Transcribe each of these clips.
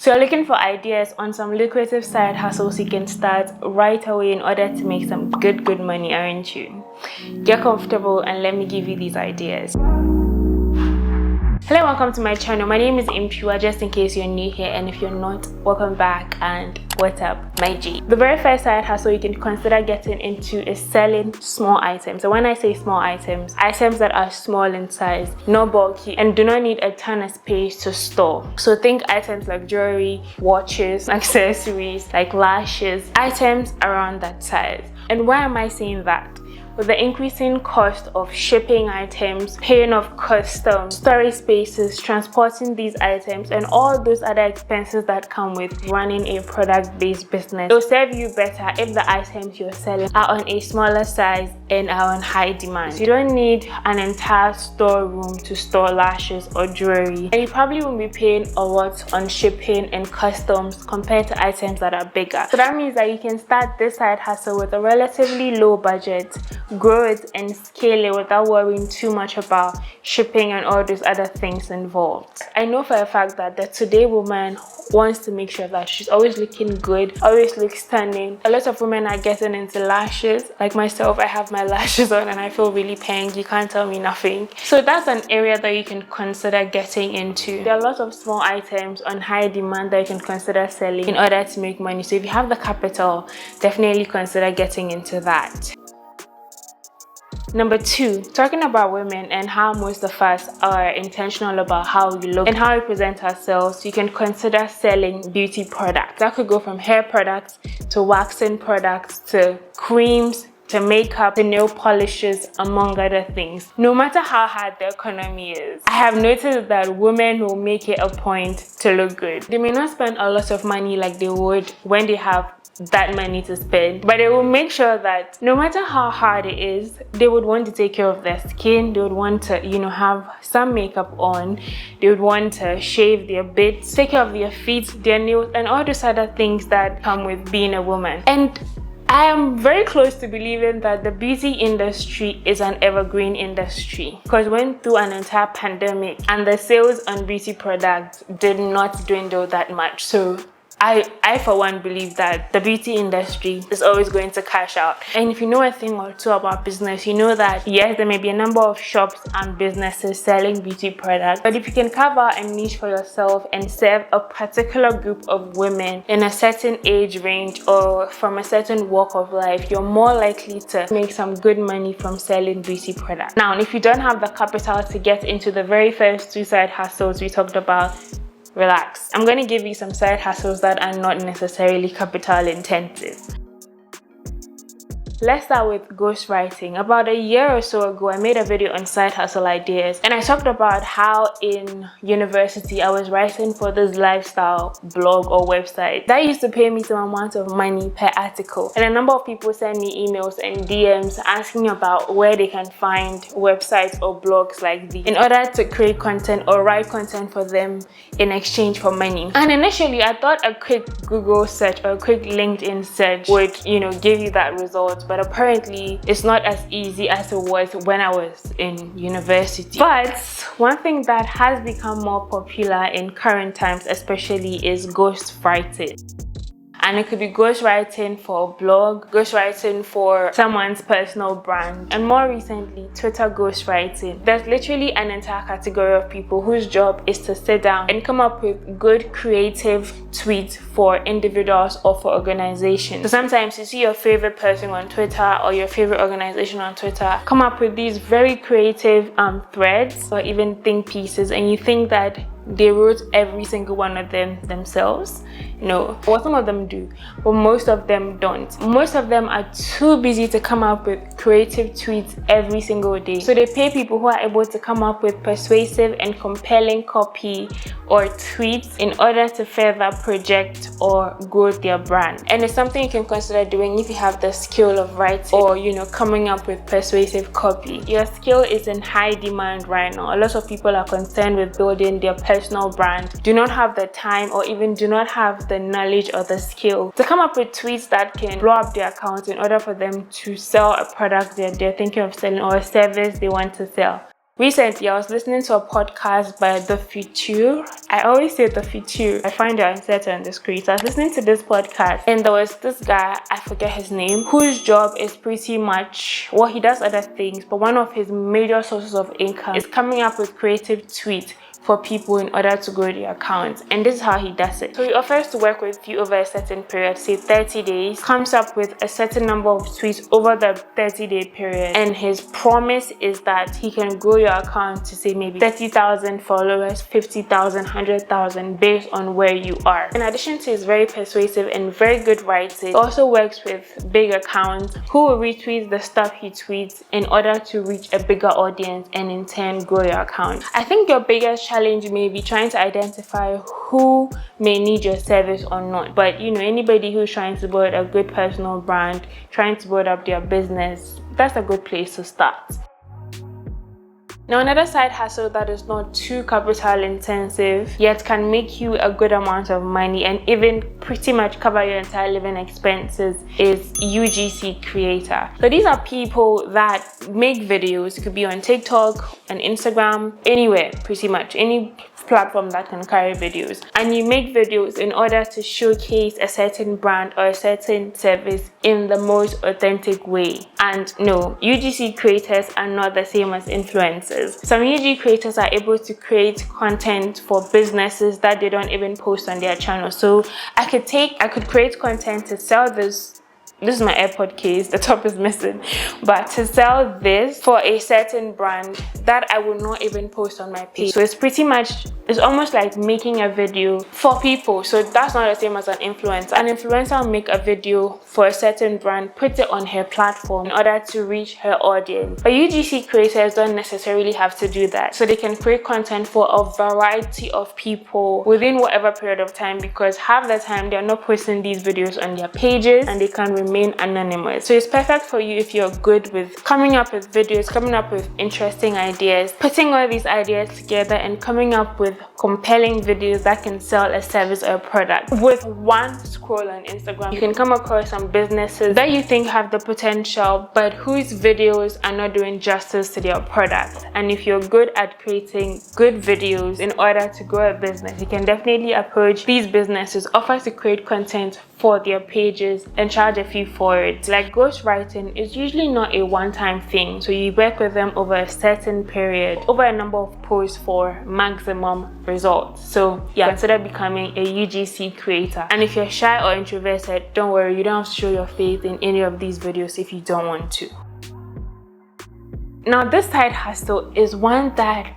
So you're looking for ideas on some lucrative side hustles you can start right away in order to make some good money, aren't you? Get comfortable and let me give you these ideas. Hello, welcome to my channel. My name is Antwiwaa, just in case you're new here, and if you're not, welcome back and what's up, my G. The very first side hustle you can consider getting into is selling small items. So when I say small items that are small in size, not bulky, and do not need a ton of space to store. So think items like jewelry, watches, accessories, like lashes, items around that size. And why am I saying that? With the increasing cost of shipping items, paying off customs, storage spaces, transporting these items, and all those other expenses that come with running a product-based business, it'll serve you better if the items you're selling are on a smaller size and are on high demand. So you don't need an entire storeroom to store lashes or jewelry, and you probably won't be paying a lot on shipping and customs compared to items that are bigger. So that means that you can start this side hustle with a relatively low budget, grow it and scale it without worrying too much about shipping and all those other things involved. I know for a fact that the today woman wants to make sure that she's always looking good, always looks stunning. A lot of women are getting into lashes. Like myself, I have my lashes on and I feel really pink. You can't tell me nothing. So that's an area that you can consider getting into. There are lots of small items on high demand that you can consider selling in order to make money. So if you have the capital, definitely consider getting into that. Number 2, talking about women and how most of us are intentional about how we look and how we present ourselves, you can consider selling beauty products. That could go from hair products to waxing products to creams to makeup to nail polishes, among other things. No matter how hard the economy is, I have noticed that women will make it a point to look good. They may not spend a lot of money like they would when they have that money to spend, but they will make sure that no matter how hard it is, they would want to take care of their skin. They would want to, have some makeup on. They would want to shave their bits, take care of their feet, their nails, and all those other things that come with being a woman. And I am very close to believing that the beauty industry is an evergreen industry, because we went through an entire pandemic and the sales on beauty products did not dwindle that much. So I for one believe that the beauty industry is always going to cash out. And if you know a thing or two about business, you know that yes, there may be a number of shops and businesses selling beauty products, but if you can carve out a niche for yourself and serve a particular group of women in a certain age range or from a certain walk of life, you're more likely to make some good money from selling beauty products. Now, if you don't have the capital to get into the very first 2 side hustles we talked about, relax. I'm going to give you some side hustles that are not necessarily capital intensive. Let's start with ghostwriting. About a year or so ago, I made a video on side hustle ideas, and I talked about how in university I was writing for this lifestyle blog or website that used to pay me some amount of money per article, and a number of people send me emails and DMs asking about where they can find websites or blogs like these in order to create content or write content for them in exchange for money. And initially I thought a quick Google search or a quick LinkedIn search would give you that result, but apparently it's not as easy as it was when I was in university. But one thing that has become more popular in current times especially is ghostwriting. And it could be ghostwriting for a blog, ghostwriting for someone's personal brand, and more recently, Twitter ghostwriting. There's literally an entire category of people whose job is to sit down and come up with good creative tweets for individuals or for organizations. So sometimes you see your favorite person on Twitter or your favorite organization on Twitter come up with these very creative threads or even think pieces, and you think that they wrote every single one of them themselves. No, well, some of them do, but most of them don't. Most of them are too busy to come up with creative tweets every single day. So they pay people who are able to come up with persuasive and compelling copy or tweets in order to further project or grow their brand. And it's something you can consider doing if you have the skill of writing or coming up with persuasive copy. Your skill is in high demand right now. A lot of people are concerned with building their personal brand, do not have the time or even do not have the knowledge or the skill to come up with tweets that can blow up their account in order for them to sell a product that they're thinking of selling or a service they want to sell. Recently, I was listening to a podcast by The Future. I always say The Future. I find it uncertain on the screen. So I was listening to this podcast and there was this guy, I forget his name, whose job is pretty much, well, he does other things, but one of his major sources of income is coming up with creative tweets for people in order to grow their accounts, and this is how he does it. So he offers to work with you over a certain period, say 30 days, comes up with a certain number of tweets over the 30-day period, and his promise is that he can grow your account to say maybe 30,000 followers, 50,000, 100,000 based on where you are. In addition to his very persuasive and very good writing, he also works with big accounts who will retweet the stuff he tweets in order to reach a bigger audience and in turn grow your account. I think your biggest challenge may be trying to identify who may need your service or not, but you know, anybody who's trying to build a good personal brand, trying to build up their business, that's a good place to start. Now, another side hustle that is not too capital intensive yet can make you a good amount of money and even pretty much cover your entire living expenses is UGC Creator. So these are people that make videos. It could be on TikTok, on Instagram, anywhere, pretty much any platform that can carry videos, and you make videos in order to showcase a certain brand or a certain service in the most authentic way. And no, UGC creators are not the same as influencers. Some UGC creators are able to create content for businesses that they don't even post on their channel. So I could create content to sell this is my AirPod case, the top is missing, but to sell this for a certain brand that I will not even post on my page. So it's almost like making a video for people. So that's not the same as an influencer. An influencer will make a video for a certain brand, put it on her platform in order to reach her audience. But UGC creators don't necessarily have to do that. So they can create content for a variety of people within whatever period of time, because half the time they're not posting these videos on their pages and they can remain anonymous. So it's perfect for you if you're good with coming up with videos, coming up with interesting ideas, putting all these ideas together and coming up with compelling videos that can sell a service or a product. With one scroll on Instagram, you can come across some businesses that you think have the potential but whose videos are not doing justice to their product. And if you're good at creating good videos in order to grow a business, you can definitely approach these businesses, offer to create content for their pages and charge a fee for it. Like ghostwriting is usually not a one-time thing, so you work with them over a certain period, over a number of posts for maximum results. So yeah, consider becoming a UGC creator. And if you're shy or introverted, don't worry, you don't have to show your face in any of these videos if you don't want to. Now, this side hustle is one that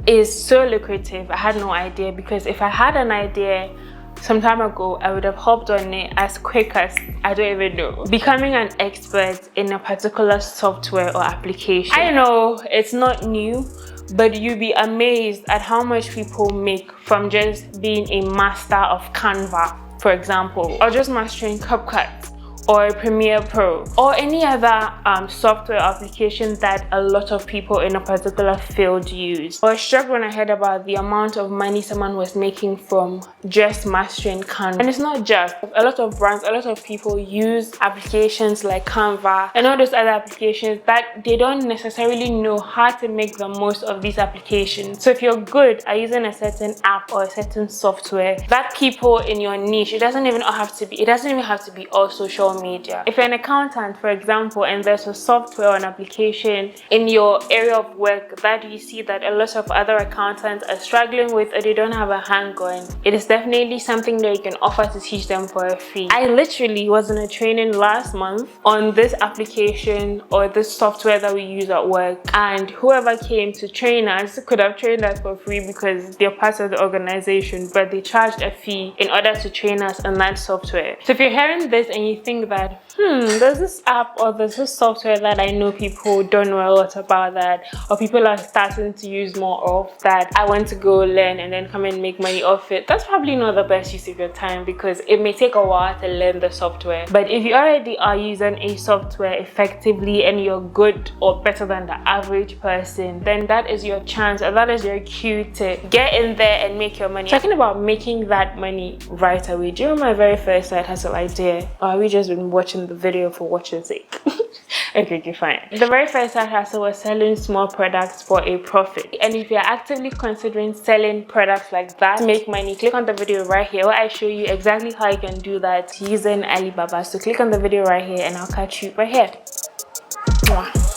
is so lucrative. I had no idea, because if I had an idea some time ago, I would have hopped on it as quick as, I don't even know, becoming an expert in a particular software or application. I know it's not new, but you'd be amazed at how much people make from just being a master of Canva, for example, or just mastering CapCut or Premiere Pro or any other software application that a lot of people in a particular field use. I was shocked when I heard about the amount of money someone was making from just mastering Canva. And it's not just. A lot of brands, a lot of people use applications like Canva and all those other applications that they don't necessarily know how to make the most of these applications. So if you're good at using a certain app or a certain software, that people in your niche, it doesn't even have to be all social media. If you're an accountant, for example, and there's a software or an application in your area of work that you see that a lot of other accountants are struggling with or they don't have a hang on, it is definitely something that you can offer to teach them for a fee. I literally was in a training last month on this application or this software that we use at work, and whoever came to train us could have trained us for free because they're part of the organization, but they charged a fee in order to train us on that software. So if you're hearing this and you think that there's this app or there's this software that I know people don't know a lot about that, or people are starting to use more of that, I want to go learn and then come and make money off it, that's probably not the best use of your time, because it may take a while to learn the software. But if you already are using a software effectively and you're good or better than the average person, then that is your chance, or that is your cue to get in there and make your money. Talking about making that money right away, do you remember my very first side hustle idea? Or have we just been watching the video for watching's sake? Okay, fine. The very first side hustle was selling small products for a profit. And if you're actively considering selling products like that to make money, click on the video right here where I show you exactly how you can do that using Alibaba. So click on the video right here and I'll catch you right here. Mwah.